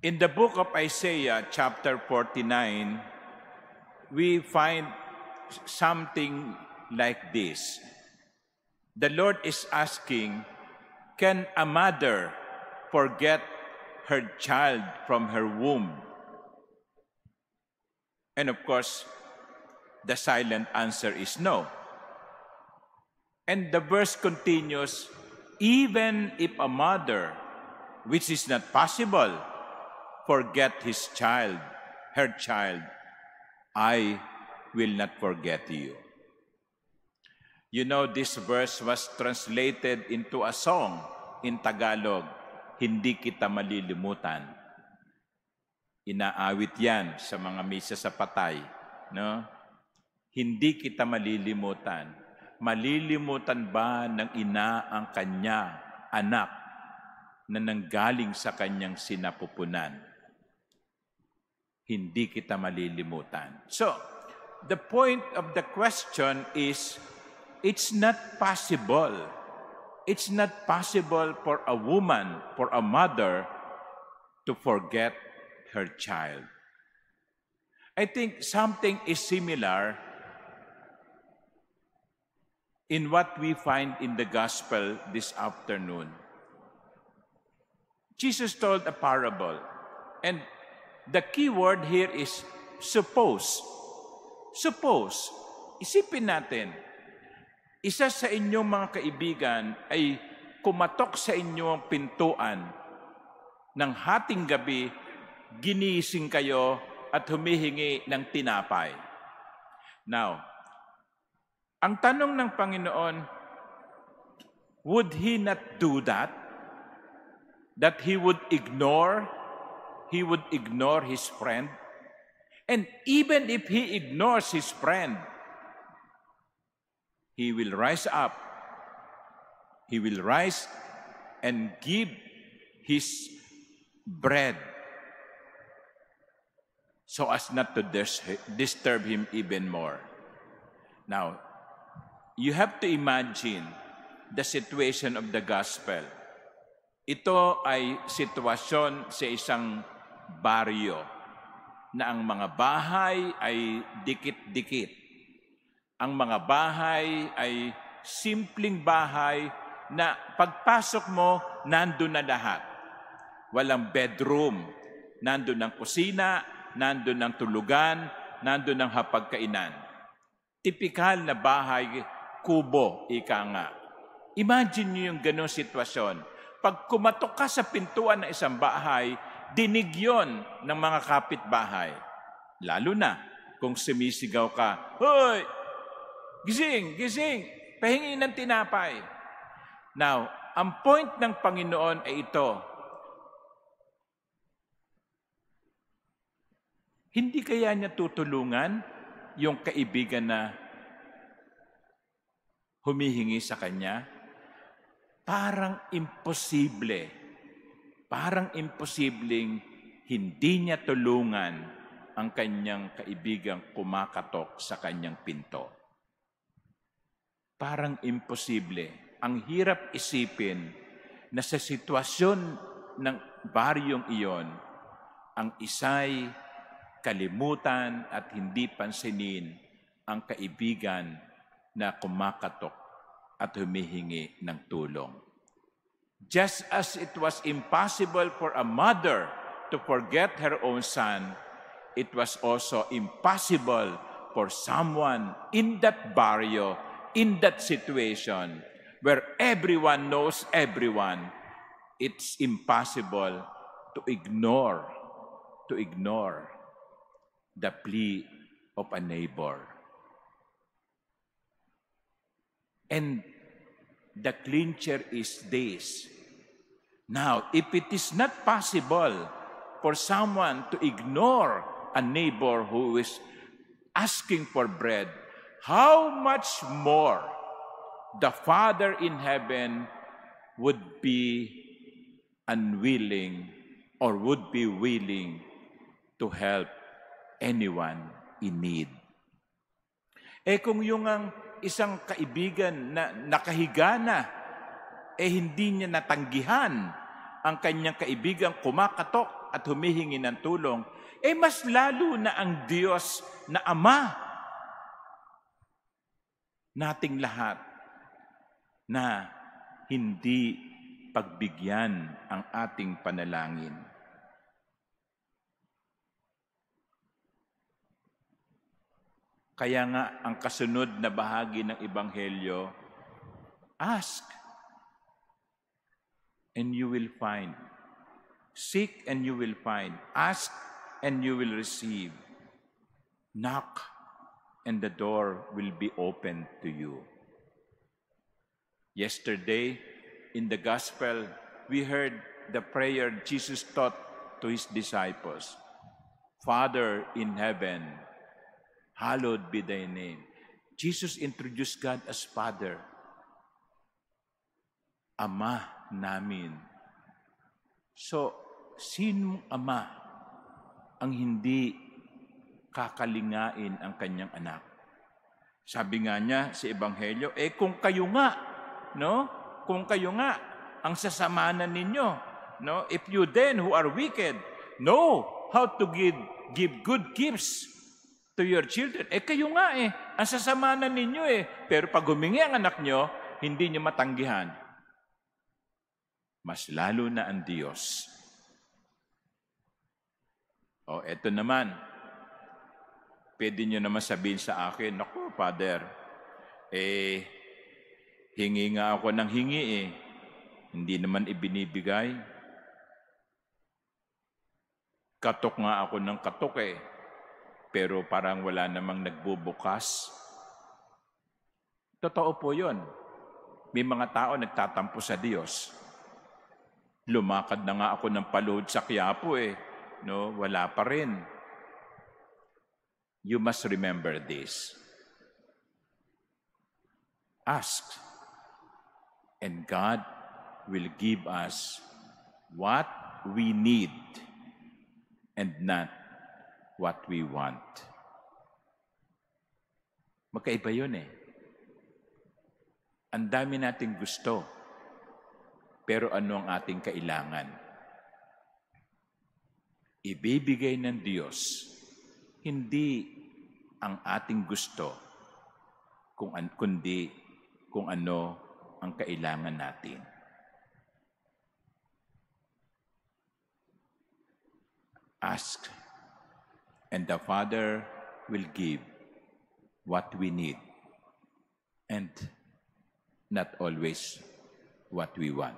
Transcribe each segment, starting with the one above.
In the book of Isaiah, chapter 49, we find something like this. The Lord is asking, can a mother forget her child from her womb? And of course, the silent answer is no. And the verse continues, even if a mother, which is not possible, forget her child, I will not forget you. You know, this verse was translated into a song in Tagalog, Hindi Kita Malilimutan. Inaawit yan sa mga misa sa patay. No? Hindi kita malilimutan. Malilimutan ba ng ina ang kanya anak na nanggaling sa kanyang sinapupunan? Hindi kita malilimutan. So, the point of the question is, it's not possible. It's not possible for a woman, for a mother, to forget her child. I think something is similar in what we find in the gospel this afternoon. Jesus told a parable, and the key word here is suppose. Suppose. Isipin natin, isa sa inyong mga kaibigan ay kumatok sa inyong pintuan ng hating gabi, ginising kayo at humihingi ng tinapay. Now, ang tanong ng Panginoon, would He not do that? That He would ignore His friend? And even if He ignores His friend, He will rise up. He will rise and give His bread so as not to disturb him even more. Now, you have to imagine the situation of the gospel. Ito ay sitwasyon sa isang baryo na ang mga bahay ay dikit-dikit. Ang mga bahay ay simpleng bahay na pagpasok mo, nandun na lahat. Walang bedroom. Nandun ang kusina, nandun ang tulugan, nandun ang hapagkainan. Tipikal na bahay, kubo, ika nga. Imagine niyo yung ganong sitwasyon. Pag kumatok ka sa pintuan ng isang bahay, dinig yon ng mga kapitbahay. Lalo na kung sumisigaw ka, "Hoy! Gising! Gising! Pahingi ng tinapay!" Now, ang point ng Panginoon ay ito. Hindi kaya niya tutulungan yung kaibigan na humihingi sa kanya? Parang imposible. Parang imposibleng hindi niya tulungan ang kanyang kaibigang kumakatok sa kanyang pinto. Parang imposible. Ang hirap isipin na sa sitwasyon ng baryong iyon, ang isa'y kalimutan at hindi pansinin ang kaibigan na kumakatok at humihingi ng tulong. Just as it was impossible for a mother to forget her own son, it was also impossible for someone in that barrio, in that situation, where everyone knows everyone, it's impossible to ignore the plea of a neighbor. And the clincher is this. Now, if it is not possible for someone to ignore a neighbor who is asking for bread, how much more the Father in heaven would be unwilling or would be willing to help anyone in need. Kung yung ang isang kaibigan na nakahiga na, hindi niya natanggihan ang kanyang kaibigang kumakatok at humihingi ng tulong, mas lalo na ang Diyos na Ama nating lahat na hindi pagbigyan ang ating panalangin. Kaya nga ang kasunod na bahagi ng Ebanghelyo, ask and you will find. Seek and you will find. Ask and you will receive. Knock and the door will be opened to you. Yesterday, in the Gospel, we heard the prayer Jesus taught to His disciples. Father in heaven, hallowed be thy name. Jesus introduced God as Father. Ama namin. So, sinong ama ang hindi kakalingain ang kanyang anak? Sabi nga niya sa Ebanghelyo, kung kayo nga, no? Kung kayo nga ang sasamanan ninyo, no? If you then who are wicked know how to give good gifts to your children, kayo nga ang sasamanan ninyo Pero pag humingi ang anak nyo, hindi nyo matanggihan. Mas lalo na ang Diyos. Eto naman. Pwede nyo naman sabihin sa akin, naku, Father, hingi nga ako ng hingi Hindi naman ibinibigay. Katok nga ako ng katok Pero parang wala namang nagbubukas. Totoo po yun. May mga tao nagtatampo sa Diyos. Lumakad na nga ako ng paluhod sa Quiapo no, wala pa rin. You must remember this. Ask, and God will give us what we need and not what we want. Magkaiba yun Ang dami nating gusto, pero ano ang ating kailangan? Ibibigay ng Diyos, hindi ang ating gusto, kundi kung ano ang kailangan natin. Ask, and the Father will give what we need, and not always what we want.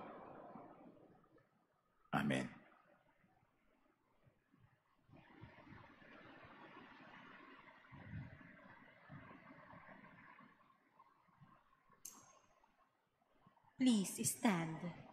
Amen. Please stand.